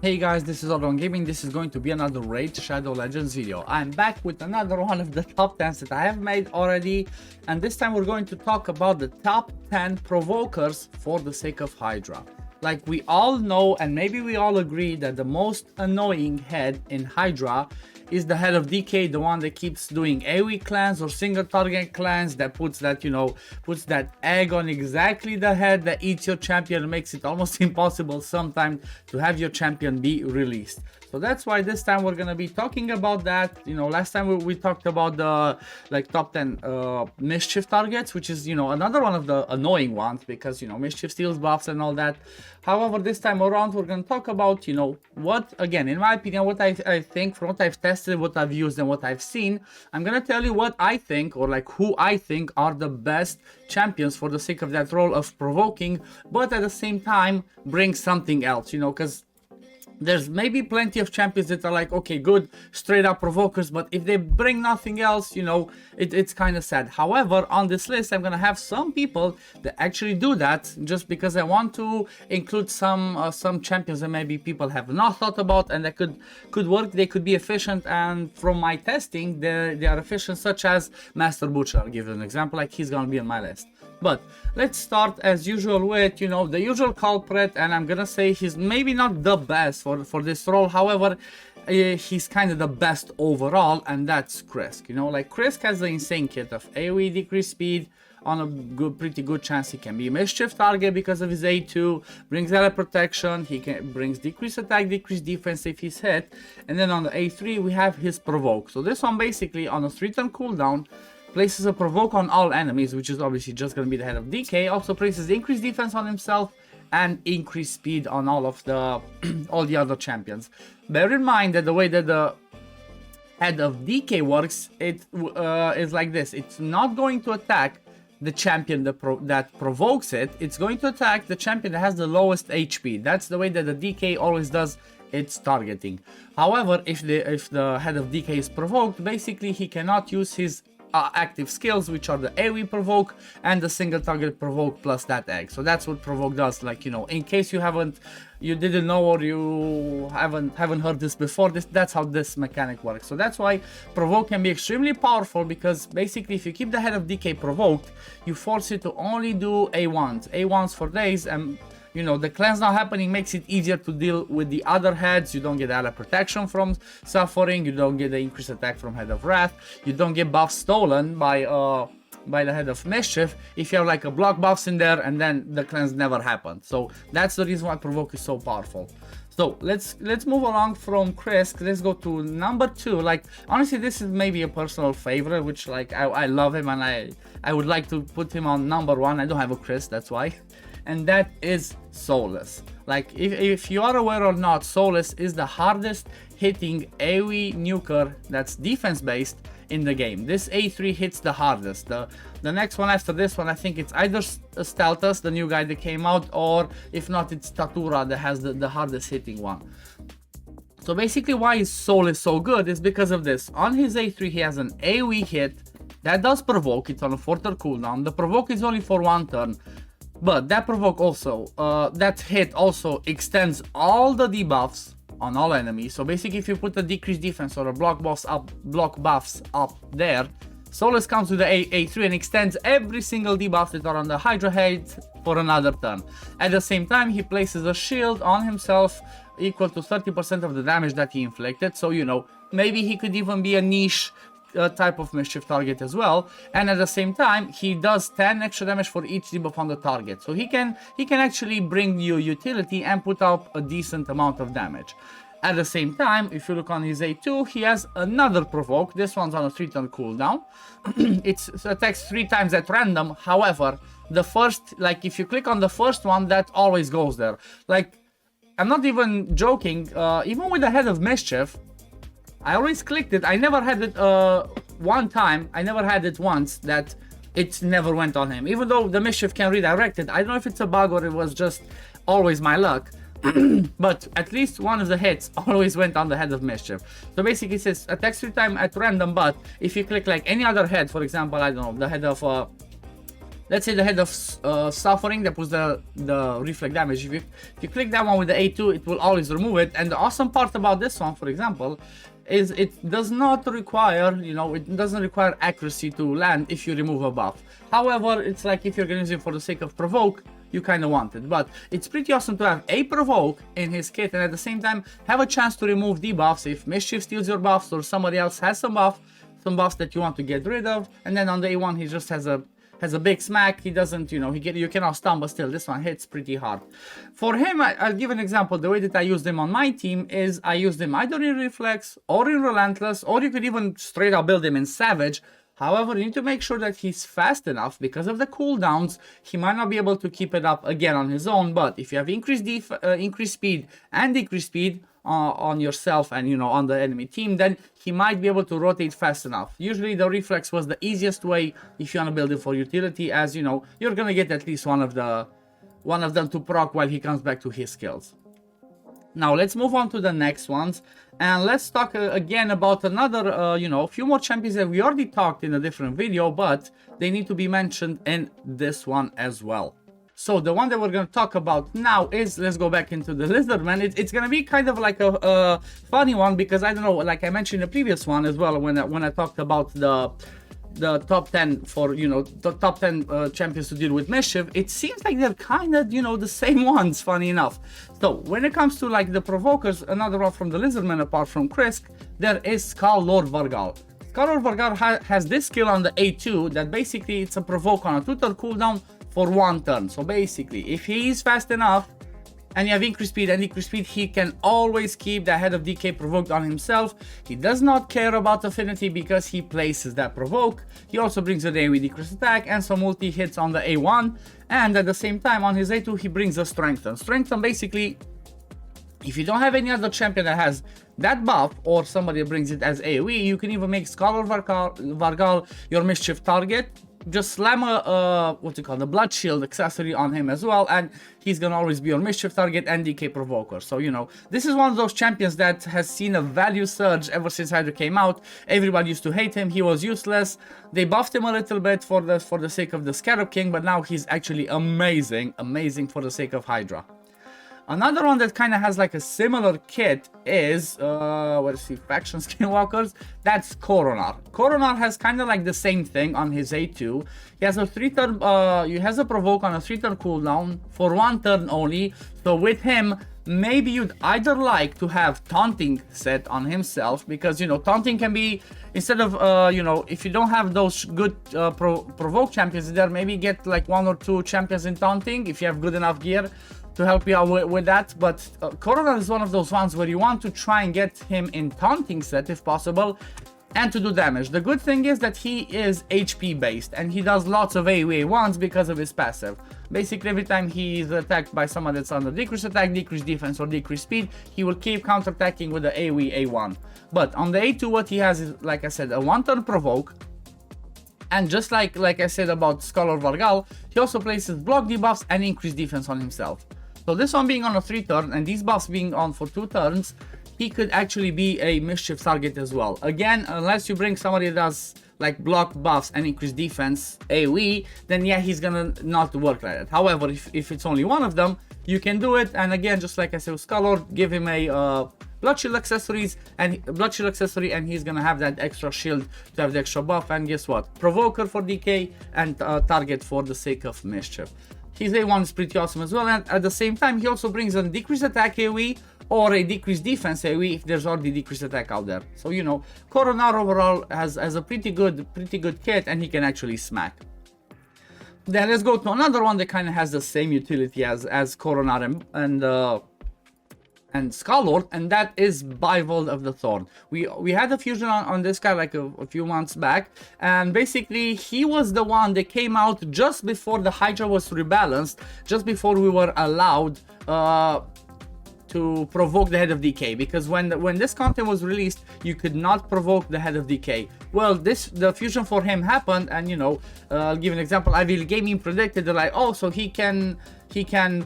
Hey guys, this is OddOneGaming. This is going to be another Raid Shadow Legends video. I'm back with another one of the top 10s that I have made already, and this time we're going to talk about the top 10 provokers for the sake of Hydra. Like we all know, and maybe we all agree, that the most annoying head in Hydra is the head of DK, the one that keeps doing AoE clans or single target clans, that puts that, puts that egg on exactly the head that eats your champion and makes it almost impossible sometimes to have your champion be released. So that's why this time we're gonna be talking about that. Last time we talked about the top 10 mischief targets, which is another one of the annoying ones because mischief steals buffs and all that. However, this time around we're gonna talk about what, again, in my opinion, what I think from what I've tested, what I've used and what I've seen. I'm gonna tell you what I think, or who I think are the best champions for the sake of that role of provoking, but at the same time bring something else, because there's maybe plenty of champions that are like, okay, good, straight up provokers, but if they bring nothing else, it's kind of sad. However, on this list, I'm gonna have some people that actually do that, just because I want to include some champions that maybe people have not thought about and that could work. They could be efficient, and from my testing, they are efficient, such as Master Butcher. I'll give you an example, he's gonna be on my list. But let's start as usual with the usual culprit, and I'm gonna say he's maybe not the best for this role. However, he's kind of the best overall, and that's Krisk. Krisk has the insane kit of AoE decrease speed. On a pretty good chance he can be a mischief target because of his A2, brings ally protection, brings decreased attack, decreased defense if he's hit, and then on the A3 we have his provoke. So this one basically on a 3-turn cooldown places a provoke on all enemies, which is obviously just going to be the head of DK. Also places increased defense on himself and increased speed on all of the all the other champions. Bear in mind that the way that the head of DK works, it is like this. It's not going to attack the champion that provokes it. It's going to attack the champion that has the lowest HP. That's the way that the DK always does its targeting. However, if the head of DK is provoked, basically he cannot use his active skills, which are the AoE provoke and the single target provoke plus that egg. So that's what provoke does. In case you didn't know, or you haven't heard this before, that's how this mechanic works. So that's why provoke can be extremely powerful, because basically if you keep the head of DK provoked, you force it to only do A1s for days, and the cleanse not happening makes it easier to deal with the other heads. You don't get ally protection from suffering, you don't get the increased attack from head of wrath, you don't get buffs stolen by the head of mischief if you have a block buffs in there, and then the cleanse never happened. So that's the reason why provoke is so powerful. So let's move along from Krisk. Let's go to number 2. Honestly, this is maybe a personal favorite, which I love him, and I would like to put him on number 1. I don't have a Krisk, that's why. And that is Solas. If you are aware or not, Solas is the hardest hitting AoE nuker that's defense based in the game. This A3 hits the hardest. The next one after this one, I think it's either Steltas, the new guy that came out, or if not, it's Tatura that has the hardest hitting one. So basically why is Solas so good is because of this. On his A3 he has an AoE hit that does provoke. It's on a 4-turn cooldown. The provoke is only for 1 turn. But that provoke also, that hit also extends all the debuffs on all enemies. So basically if you put a decreased defense or a block buffs up there, Solas comes with the A3 and extends every single debuff that are on the Hydra head for another turn. At the same time, he places a shield on himself equal to 30% of the damage that he inflicted. So maybe he could even be a niche type of mischief target as well, and at the same time he does 10 extra damage for each debuff on the target. So he can actually bring you utility and put up a decent amount of damage. At the same time, if you look on his A2, he has another provoke. This one's on a 3-turn cooldown. It attacks 3 times at random. However, the first, if you click on the first one, that always goes there. I'm not even joking, even with the head of mischief, I always clicked it. I never had it one time. I never had it once that it never went on him. Even though the mischief can redirect it. I don't know if it's a bug or it was just always my luck. But at least one of the hits always went on the head of mischief. So basically it says attacks 3 times at random, but if you click any other head, for example, I don't know, the head of let's say the head of suffering that puts the reflect damage. If you click that one with the A2, it will always remove it. And the awesome part about this one, for example, is it does not require, you know, it doesn't require accuracy to land if you remove a buff. However, it's like if you're gonna use it for the sake of provoke, you kind of want it. But it's pretty awesome to have a provoke in his kit and at the same time have a chance to remove debuffs if Mischief steals your buffs or somebody else has some buffs that you want to get rid of. And then on the A1 he just has a big smack. He doesn't, you know, you cannot stun, but still this one hits pretty hard. For him, I'll give an example. The way that I used him on my team is I used him either in Reflex or in Relentless, or you could even straight up build him in Savage. However, you need to make sure that he's fast enough because of the cooldowns. He might not be able to keep it up again on his own, but if you have increased speed and decreased speed on yourself and, you know, on the enemy team, then he might be able to rotate fast enough. Usually the Reflex was the easiest way if you want to build it for utility, as you know, you're gonna get at least one of them to proc while he comes back to his skills. Now let's move on to the next ones, and let's talk again about another, you know, a few more champions that we already talked in a different video, but they need to be mentioned in this one as well. So the one that we're going to talk about now is, let's go back into the Lizardman. It's going to be kind of like a funny one because I don't know, like I mentioned in the previous one as well when I talked about the top 10 for, you know, the top 10 champions to deal with Mischief, it seems like they're kind of, you know, the same ones, funny enough. So when it comes to like the Provokers, another one from the Lizardman apart from Krisk, there is Skull-Lord Vargo. Skull-Lord Vargo has this skill on the A2 that basically it's a provoke on a 2-turn cooldown for 1 turn. So basically, if he is fast enough and you have increased speed and decreased speed, he can always keep the head of decay provoked on himself. He does not care about affinity because he places that provoke. He also brings a AoE decreased attack and some multi hits on the A1, and at the same time on his A2 he brings a strengthen. Strengthen basically, if you don't have any other champion that has that buff or somebody brings it as AoE, you can even make Skull-Lord Vargo your Mischief target. Just slam the blood shield accessory on him as well, and he's gonna always be your Mischief target and DK provoker. So, you know, this is one of those champions that has seen a value surge ever since HYDRA came out. Everybody used to hate him, he was useless. They buffed him a little bit for the sake of the Scarab King, but now he's actually amazing for the sake of HYDRA. Another one that kind of has like a similar kit is, Faction Skinwalkers. That's Coronado. Coronado has kind of like the same thing on his A2. He has a 3-turn, he has a provoke on a 3-turn cooldown for 1 turn only. So with him, maybe you'd either like to have taunting set on himself, because, you know, taunting can be, instead of, you know, if you don't have those good provoke champions there, maybe get like 1 or 2 champions in taunting if you have good enough gear to help you out with that. But Coronado is one of those ones where you want to try and get him in taunting set if possible and to do damage. The good thing is that he is HP based and he does lots of AoE ones because of his passive. Basically every time he is attacked by someone that's under decreased attack, decreased defense or decreased speed, he will keep counterattacking with the AoE A1. But on the A2 what he has is, like I said, a 1-turn provoke. And just like I said about Skull-Lord Vargo, he also places block debuffs and increased defense on himself. So this one being on a 3-turn and these buffs being on for 2 turns, he could actually be a Mischief target as well. Again, unless you bring somebody that does like block buffs and increased defense AoE, then yeah, he's gonna not work like that. However, if it's only one of them, you can do it. And again, just like I said with Skull-Lord, give him a blood shield accessory and he's gonna have that extra shield to have the extra buff. And guess what? Provoker for DK and target for the sake of Mischief. His A1 is pretty awesome as well, and at the same time he also brings a decreased attack AoE or a decreased defense AoE if there's already decreased attack out there. So, you know, Coronado overall has a pretty good kit and he can actually smack. Then let's go to another one that kind of has the same utility as Coronado and Skull-Lord, and that is Bivold of the Thorn. We had a fusion on this guy like a few months back, and basically he was the one that came out just before the HYDRA was rebalanced, just before we were allowed to provoke the head of decay, because when this content was released you could not provoke the head of decay. Well, the fusion for him happened, and you know, I'll give an example. OddOneGaming predicted that, like, oh, so he can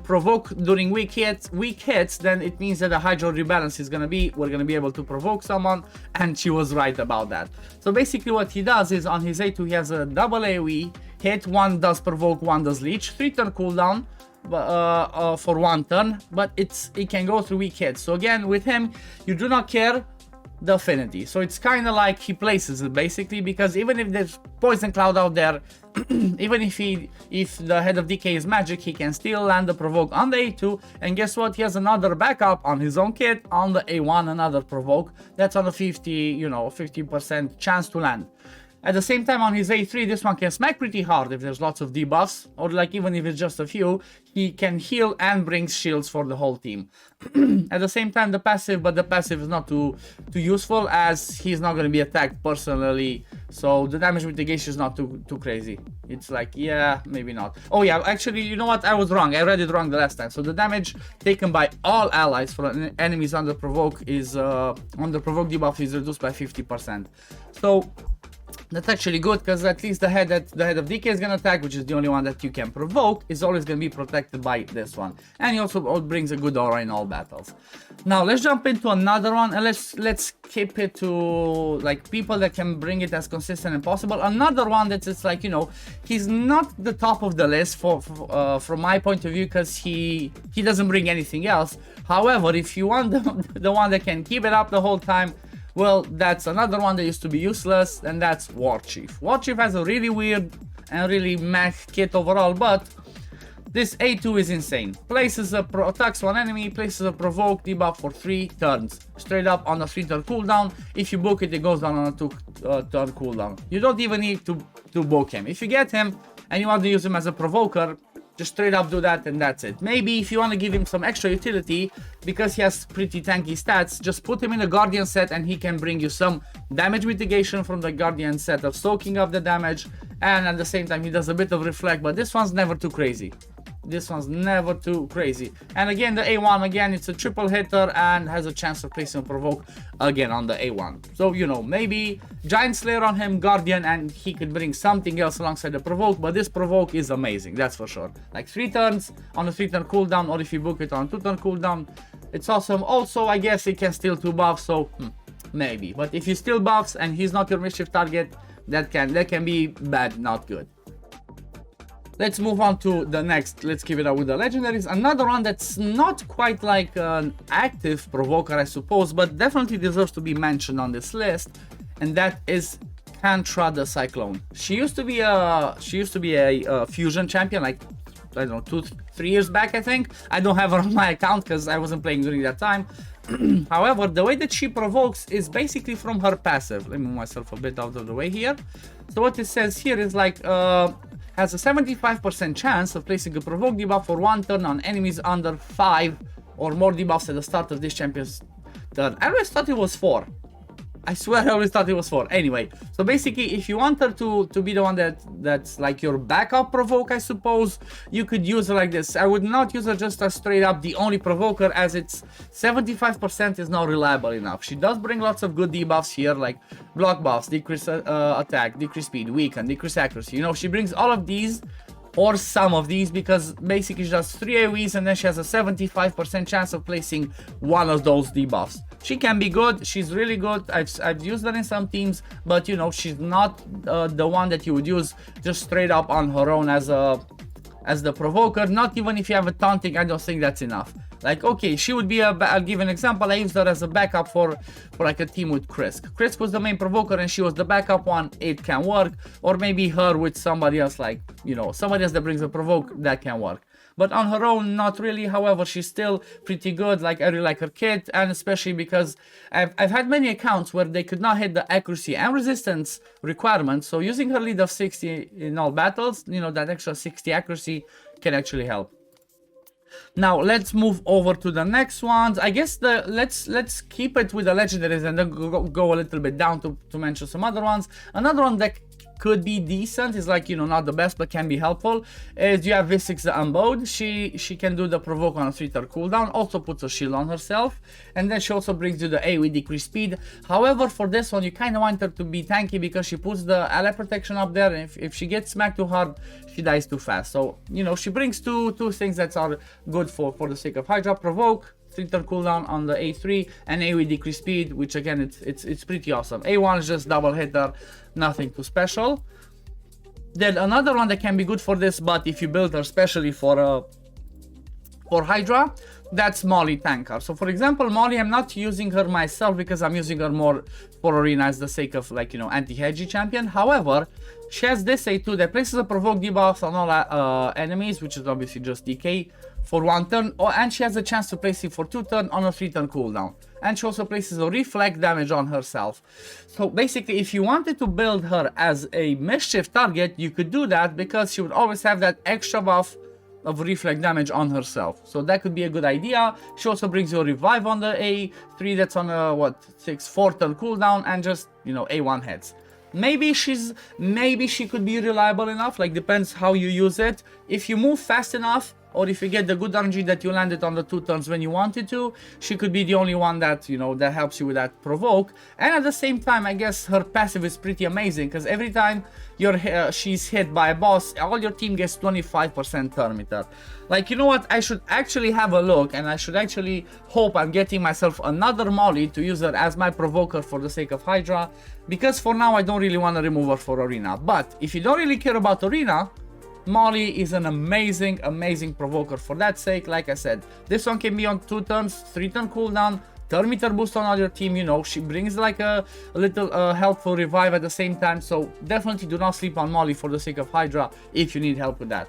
provoke during weak hits, then it means that the HYDRA rebalance is gonna be, we're gonna be able to provoke someone, and she was right about that. So basically what he does is on his A2 he has a double AoE, hit, 1 does provoke, 1 does leech, 3 turn cooldown for 1 turn, but it can go through weak hits. So again, with him, you do not care the affinity. So it's kind of like he places it basically, because even if there's poison cloud out there, even if the head of decay is magic, he can still land the provoke on the A2, and guess what, he has another backup on his own kit on the A1, another provoke that's on a 50% chance to land. At the same time, on his A3, this one can smack pretty hard if there's lots of debuffs, or like even if it's just a few, he can heal and bring shields for the whole team. At the same time, the passive is not too useful, as he's not going to be attacked personally, so the damage mitigation is not too crazy. It's like, yeah, maybe not. Oh yeah, actually, you know what, I was wrong, I read it wrong the last time. So the damage taken by all allies for enemies under provoke is, under provoke debuff is reduced by 50%. So that's actually good, because at least the head of DK is going to attack, which is the only one that you can provoke, is always going to be protected by this one. And he also brings a good aura in all battles. Now let's jump into another one, and let's keep it to like people that can bring it as consistent as possible. Another one that's just like, you know, he's not the top of the list from my point of view, because he doesn't bring anything else. However, if you want the one that can keep it up the whole time, well, that's another one that used to be useless, and that's Warchief. Warchief has a really weird and really meh kit overall, but this A2 is insane. Attacks one enemy, places a provoke debuff for 3 turns. Straight up on a 3 turn cooldown. If you book it, it goes down on a 2 turn cooldown. You don't even need to book him. If you get him and you want to use him as a provoker, just straight up do that, and that's it. Maybe if you want to give him some extra utility, because he has pretty tanky stats, just put him in a Guardian set and he can bring you some damage mitigation from the Guardian set of soaking up the damage, and at the same time he does a bit of reflect, but this one's never too crazy. This one's never too crazy. And again, the A1, again, it's a triple hitter and has a chance of placing a provoke again on the A1. So, you know, maybe Giant Slayer on him, Guardian, and he could bring something else alongside the provoke, but this provoke is amazing, that's for sure. Like 3 turns on a 3 turn cooldown, or if you book it on 2 turn cooldown, it's awesome. Also, I guess it can steal 2 buffs, so maybe. But if he steal buffs and he's not your mischief target, that can be bad, not good. Let's move on to the next. Let's keep it up with the legendaries. Another one that's not quite like an active provoker, I suppose, but definitely deserves to be mentioned on this list, and that is Tantra the Cyclone. She used to be a fusion champion, like, I don't know, 2-3 years back, I think. I don't have her on my account because I wasn't playing during that time. However, the way that she provokes is basically from her passive. Let me move myself a bit out of the way here. So what it says here is like, has a 75% chance of placing a provoke debuff for 1 turn on enemies under 5 or more debuffs at the start of this champion's turn. I always thought it was 4. I swear I always thought it was 4. Anyway, so basically if you want her to be the one that's like your backup provoke, I suppose, you could use her like this. I would not use her just as straight up the only provoker, as it's 75% is not reliable enough. She does bring lots of good debuffs here, like block buffs, decrease attack, decrease speed, weaken, decrease accuracy. You know, she brings all of these, or some of these, because basically she does 3 AoEs and then she has a 75% chance of placing one of those debuffs. She can be good, she's really good. I've used her in some teams, but you know, she's not the one that you would use just straight up on her own as the provoker. Not even if you have a taunting, I don't think that's enough. Like, okay, she would be I'll give an example. I used her as a backup for like a team with Krisk. Krisk was the main provoker and she was the backup one. It can work. Or maybe her with somebody else, like, you know, somebody else that brings a provoke, that can work. But on her own, not really. However, she's still pretty good. Like, I really like her kit, and especially because I've had many accounts where they could not hit the accuracy and resistance requirements. So using her lead of 60 in all battles, you know, that extra 60 accuracy can actually help. Now let's move over to the next ones. I guess let's keep it with the legendaries and then go a little bit down to mention some other ones. Another one that could be decent, is like, you know, not the best but can be helpful, is you have V6 the Unbowed. She can do the provoke on a 3-turn cooldown, also puts a shield on herself, and then she also brings you the A with decreased speed. However, for this one you kind of want her to be tanky because she puts the ally protection up there, and if she gets smacked too hard, she dies too fast. So, you know, she brings two things that are good for the sake of HYDRA: provoke, 3-turn cooldown on the A3, and A with decreased speed, which again it's pretty awesome. A1 is just double hitter, nothing too special. Then another one that can be good for this, but if you build her especially for Hydra, that's Molly Tanker. So for example, Molly, I'm not using her myself because I'm using her more for arena as the sake of, like, you know, anti-hedgy champion. However, she has this A2 that places a provoke debuff on all enemies, which is obviously just DK for 1 turn, and she has a chance to place it for 2 turns on a 3 turn cooldown. And she also places a reflect damage on herself. So basically, if you wanted to build her as a mischief target, you could do that because she would always have that extra buff of reflect damage on herself. So that could be a good idea. She also brings you a revive on the A3 that's on a 4 turn cooldown, and just, you know, A1 heads. Maybe she could be reliable enough, like depends how you use it. If you move fast enough, or if you get the good RNG that you landed on the 2 turns when you wanted to, she could be the only one that, you know, that helps you with that provoke. And at the same time, I guess her passive is pretty amazing, because every time she's hit by a boss, all your team gets 25% turn meter. Like, you know what, I should actually have a look, and I should actually hope I'm getting myself another Molly to use her as my provoker for the sake of Hydra, because for now I don't really want to remove her for arena. But if you don't really care about arena, Molly is an amazing provoker for that sake. Like I said, this one can be on 2 turns, 3 turn cooldown, turn meter boost on all your team. You know, she brings like a little helpful revive at the same time. So definitely do not sleep on Molly for the sake of Hydra if you need help with that.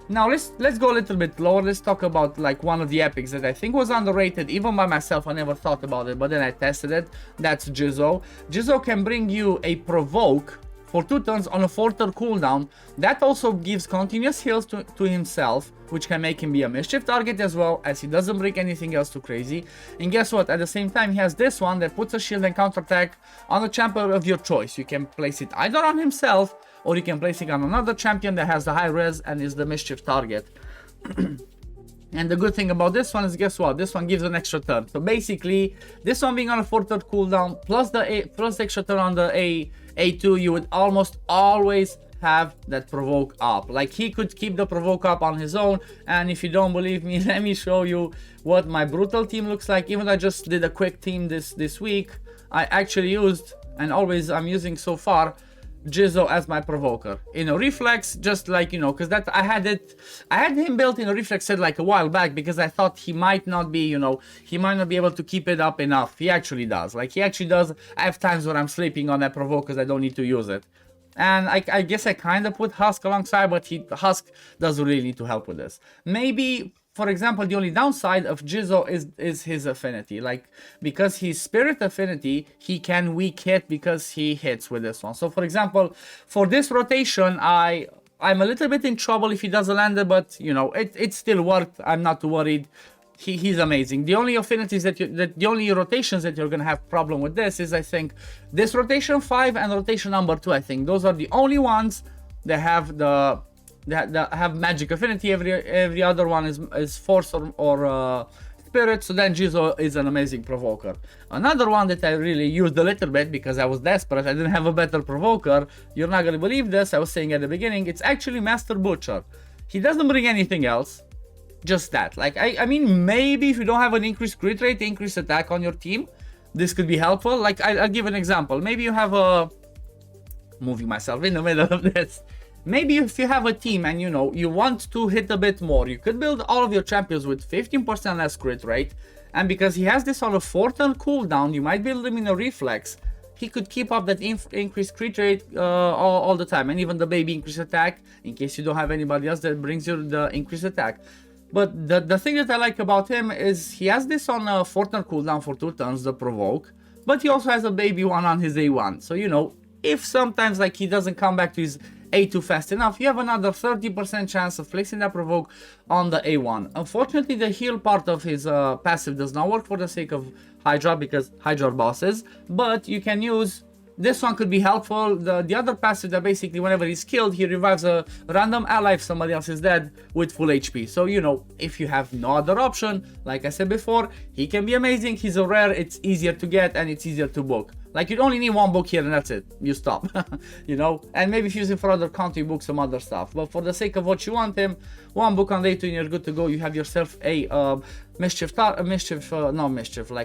Now let's go a little bit lower. Let's talk about like one of the epics that I think was underrated even by myself. I never thought about it, but then I tested it. That's Jizo. Jizo can bring you a provoke for 2 turns on a 4 turn cooldown. That also gives continuous heals to himself, which can make him be a mischief target as well, as he doesn't bring anything else too crazy. And guess what, at the same time he has this one that puts a shield and counterattack on a champion of your choice. You can place it either on himself, or you can place it on another champion that has the high res and is the mischief target. And the good thing about this one is, guess what, this one gives an extra turn. So basically, this one being on a 4 turn cooldown plus the extra turn on the A2, you would almost always have that provoke up. Like, he could keep the provoke up on his own. And if you don't believe me, let me show you what my brutal team looks like. Even though I just did a quick team this week, I actually used, and always I'm using so far, Jizo as my provoker in a reflex, just like, you know, because that I had him built in a reflex set like a while back, because I thought he might not be, you know, he might not be able to keep it up enough. He actually does. Like, he actually does. I have times where I'm sleeping on that provoke because I don't need to use it. And I guess I kind of put Husk alongside, but Husk doesn't really need to help with this. Maybe, for example, the only downside of Jizo is his affinity. Like, because he's spirit affinity, he can weak hit because he hits with this one. So for example, for this rotation, I'm a little bit in trouble if he doesn't land it, but you know, it still worked. I'm not too worried. He's amazing. The only affinities the only rotations that you're gonna have problem with this is, I think, this rotation 5 and rotation number 2. I think those are the only ones that have that have magic affinity. Every other one is force or spirit. So then Jizo is an amazing provoker. Another one that I really used a little bit because I was desperate, I didn't have a better provoker. You're not gonna believe this, I was saying at the beginning, it's actually Master Butcher. He doesn't bring anything else, just that. Like, I mean, maybe if you don't have an increased crit rate, increased attack on your team, this could be helpful. Like, I'll give an example. Maybe you have a, moving myself in the middle of this, maybe if you have a team and, you know, you want to hit a bit more, you could build all of your champions with 15% less crit rate, and because he has this on a 4 turn cooldown, you might build him in a reflex. He could keep up that increased crit rate all the time, and even the baby increased attack, in case you don't have anybody else that brings you the increased attack. But the thing that I like about him is he has this on a 4 turn cooldown for 2 turns, the provoke, but he also has a baby one on his A1. So, you know, if sometimes like he doesn't come back to his A2 fast enough, you have another 30% chance of placing that provoke on the A1. Unfortunately, the heal part of his passive does not work for the sake of Hydra, because Hydra are bosses, but you can use, this one could be helpful. The other passive that basically whenever he's killed, he revives a random ally if somebody else is dead with full HP. So, you know, if you have no other option, like I said before, he can be amazing. He's a rare, it's easier to get and it's easier to book. Like, you only need 1 book here and that's it. You stop, you know? And maybe if you use it for other count, you book some other stuff. But for the sake of what you want him, 1 book on day 2 and you're good to go. You have yourself a like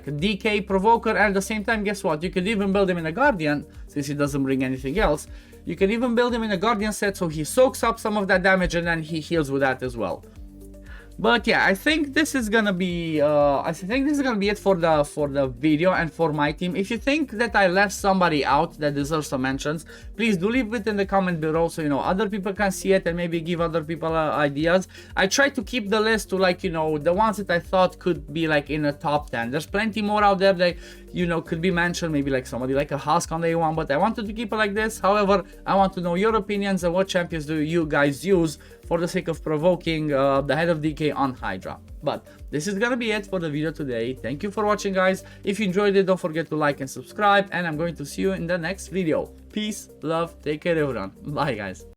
a DK provoker, and at the same time, guess what? You could even build him in a guardian, since he doesn't bring anything else. You can even build him in a Guardian set so he soaks up some of that damage and then he heals with that as well. But yeah, I think this is gonna be it for the video and for my team. If you think that I left somebody out that deserves some mentions, please do leave it in the comment below so you know other people can see it and maybe give other people ideas. I try to keep the list to like, you know, the ones that I thought could be like in the top 10. There's plenty more out there that, you know, could be mentioned, maybe like somebody like a Husk on day one, but I wanted to keep it like this. However, I want to know your opinions and what champions do you guys use for the sake of provoking the head of DK on Hydra. But this is gonna be it for the video today. Thank you for watching, guys. If you enjoyed it, don't forget to like and subscribe, and I'm going to see you in the next video. Peace, love, take care everyone. Bye, guys.